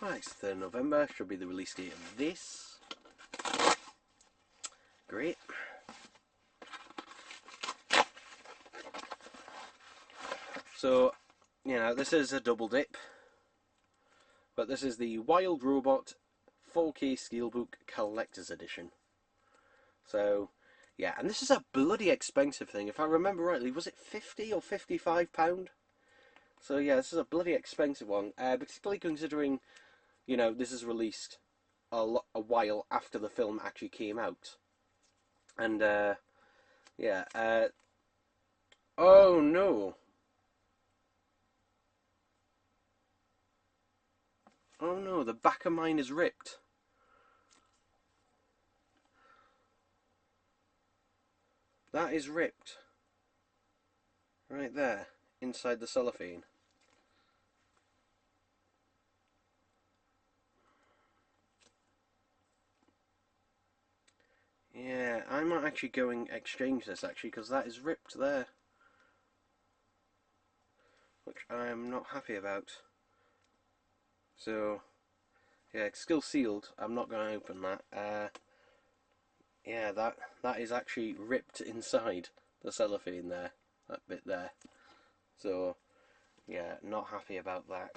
Right, it's 3rd November, should be the release date of this. Great. So, you know, this is a double dip, but this is the Wild Robot 4K Steelbook Collector's Edition. So, yeah, and this is a bloody expensive thing. If I remember rightly, was it £50 or £55? So yeah, this is a bloody expensive one, particularly considering, you know, this is released a while after the film actually came out. And, yeah, oh no! Oh no, the back of mine is ripped. That is ripped. Right there, inside the cellophane. Yeah, I might actually go and exchange this actually, because that is ripped there. Which I am not happy about. So, yeah, it's still sealed. I'm not going to open that. Yeah, that is actually ripped inside the cellophane there, that bit there. So, yeah, not happy about that.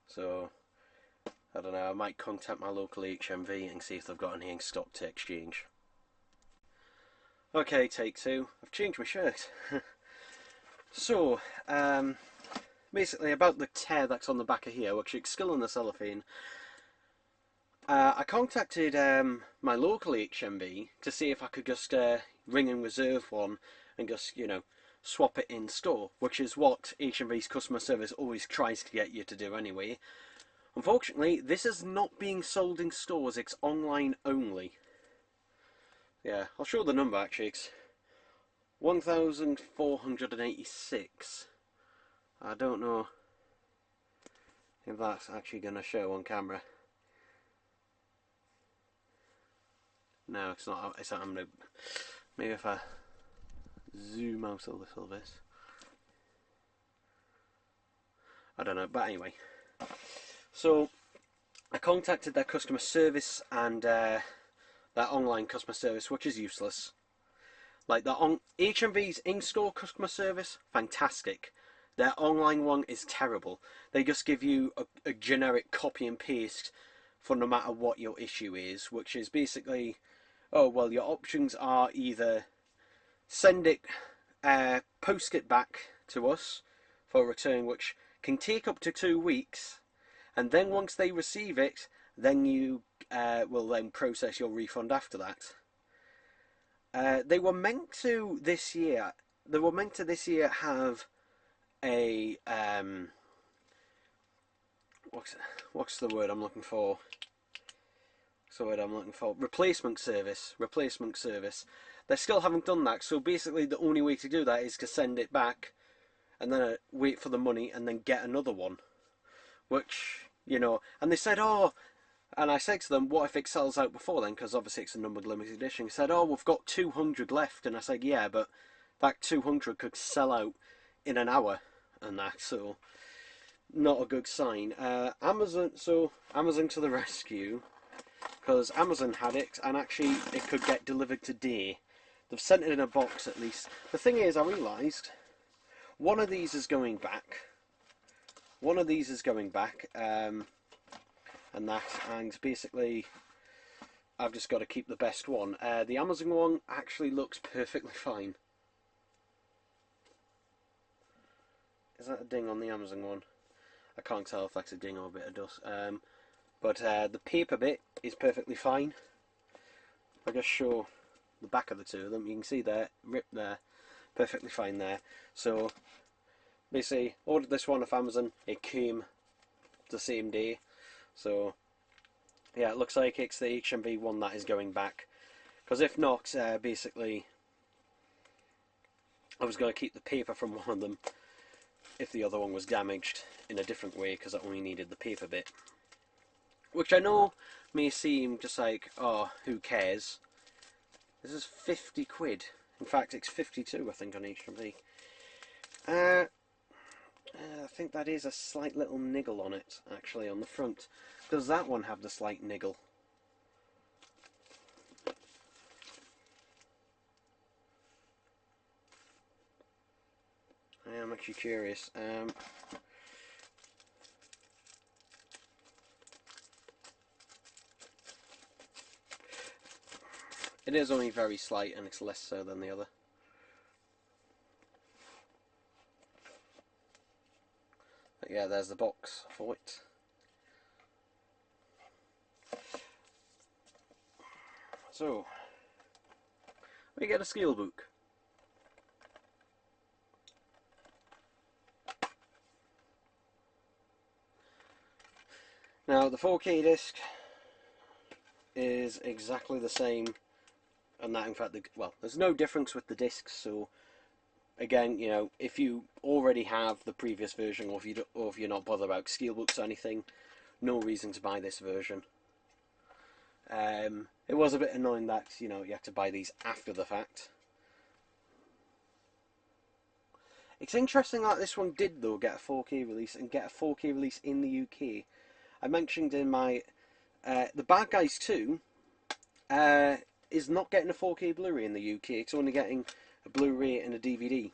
So, I don't know, I might contact my local HMV and see if they've got any in stock to exchange. Okay, take two. I've changed my shirt. So, basically about the tear that's on the back of here, which is still in the cellophane. I contacted my local HMV to see if I could just ring and reserve one and just, you know, swap it in store, which is what HMV's customer service always tries to get you to do anyway. Unfortunately, this is not being sold in stores, it's online only. Yeah, I'll show the number actually, it's 1486. I don't know if that's actually going to show on camera. No, it's not. It's not. Maybe if I zoom out a little bit. I don't know, but anyway. So I contacted their customer service and their online customer service, which is useless. Like the HMV's in-store customer service, fantastic. Their online one is terrible. They just give you a generic copy and paste for no matter what your issue is, which is basically, oh well, your options are either send it, post it back to us for return, which can take up to 2 weeks, and then once they receive it, then you will then process your refund after that. They were meant to this year. They were meant to this year have a what's the word I'm looking for? What's the word I'm looking for? Replacement service. Replacement service. They still haven't done that. So basically, the only way to do that is to send it back, and then wait for the money, and then get another one. Which, you know, and they said, oh. And I said to them, what if it sells out before then? Because obviously it's a numbered limited edition. He said, oh, we've got 200 left. And I said, yeah, but that 200 could sell out in an hour and that. So, not a good sign. Amazon to the rescue. Because Amazon had it, and actually it could get delivered today. They've sent it in a box at least. The thing is, I realised, one of these is going back. One of these is going back. And basically I've just got to keep the best one. The Amazon one actually looks perfectly fine. Is that a ding on the Amazon one? I can't tell if that's a ding or a bit of dust. But the paper bit is perfectly fine. If I just show the back of the two of them, you can see there, ripped there, perfectly fine there. So basically ordered this one off Amazon, it came the same day. So, yeah, it looks like it's the HMV one that is going back. Because if not, basically, I was going to keep the paper from one of them if the other one was damaged in a different way, because I only needed the paper bit. Which I know may seem just like, oh, who cares? This is 50 quid. In fact, it's 52, I think, on HMV. I think that is a slight little niggle on it, actually, on the front. Does that one have the slight niggle? I am actually curious. It is only very slight, and it's less so than the other. But yeah, there's the box for it. So, we get a Steelbook. Now, the 4K disc is exactly the same, and that, in fact, well, there's no difference with the discs, so again, you know, if you already have the previous version, or if you're not bothered about Steelbooks or anything, no reason to buy this version. It was a bit annoying that, you know, you have to buy these after the fact. It's interesting that this one did, though, get a 4K release, and get a 4K release in the UK. I mentioned in my... the Bad Guys 2 is not getting a 4K Blu-ray in the UK. It's only getting a Blu-ray and a DVD,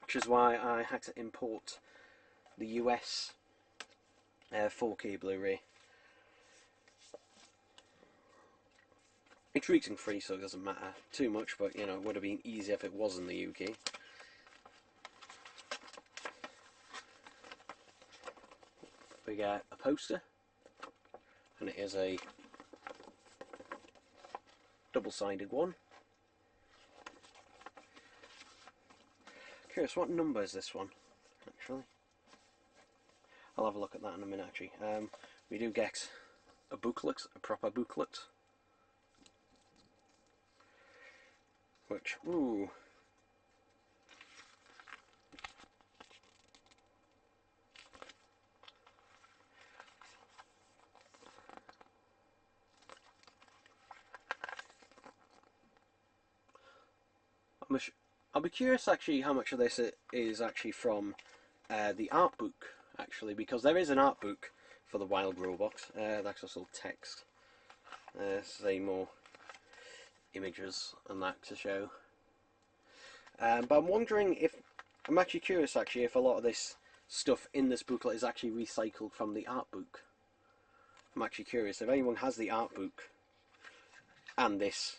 which is why I had to import the US 4K Blu-ray. It's region free, so it doesn't matter too much, but you know, it would have been easier if it was in the UK. We get a poster, and it is a double-sided one. Curious, what number is this one, actually? I'll have a look at that in a minute, actually. We do get a booklet, a proper booklet, which, ooh, I'll be curious actually how much of this is actually from the art book, actually, because there is an art book for the Wild Robot. That's also text. Say more images and that to show. But I'm wondering if, I'm actually curious actually if a lot of this stuff in this booklet is actually recycled from the art book. I'm actually curious if anyone has the art book and this,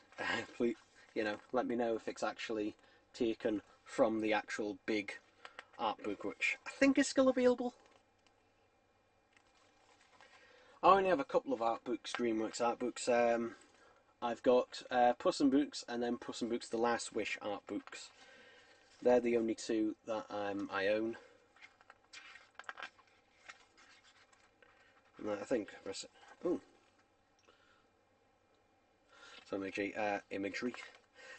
please, you know, let me know if it's actually taken from the actual big art book, which I think is still available. I only have a couple of art books, DreamWorks art books. I've got Puss in Boots and then Puss in Boots The Last Wish art books. They're the only two that I own. And I think, ooh, some imagery.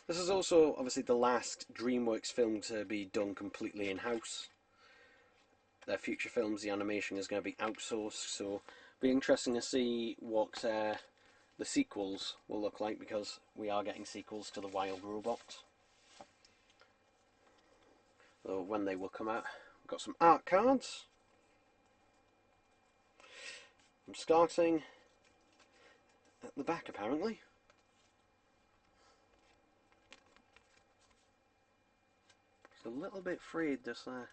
This is also obviously the last DreamWorks film to be done completely in-house. Their future films, the animation is going to be outsourced, so it'll be interesting to see what the sequels will look like, because we are getting sequels to The Wild Robot. So when they will come out. We've got some art cards. I'm starting at the back, apparently. It's a little bit frayed, just there.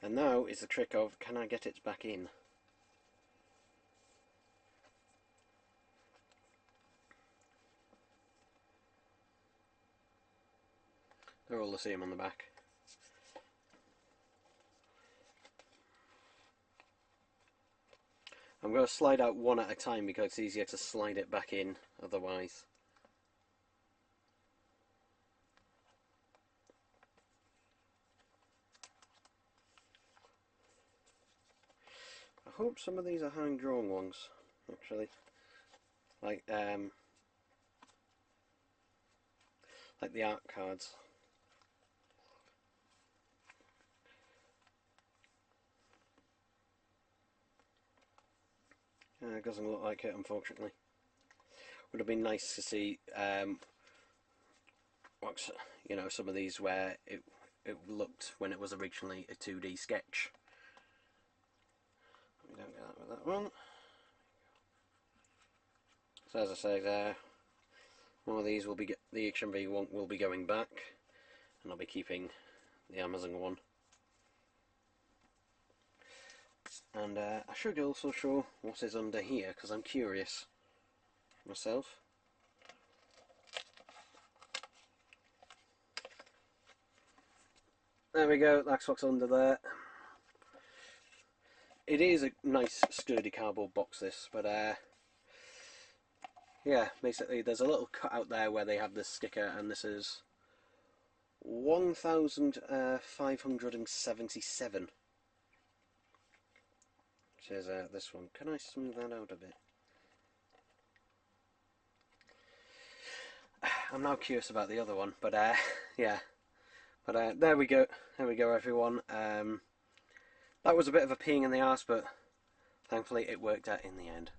And now is the trick of, can I get it back in? They're all the same on the back. I'm going to slide out one at a time because it's easier to slide it back in otherwise. I hope some of these are hand-drawn ones, actually. Like the art cards. It doesn't look like it, unfortunately. Would have been nice to see you know, some of these where it looked when it was originally a 2D sketch. We don't get that with that one. So as I say there, one of these will be, the HMV one will be going back, and I'll be keeping the Amazon one. And I should also show what is under here, because I'm curious myself. There we go, that's what's under there. It is a nice sturdy cardboard box, this, but yeah, basically there's a little cut out there where they have this sticker, and this is 1,577, which is this one. Can I smooth that out a bit? I'm now curious about the other one, but yeah. But there we go, everyone. That was a bit of a pain in the arse, but thankfully it worked out in the end.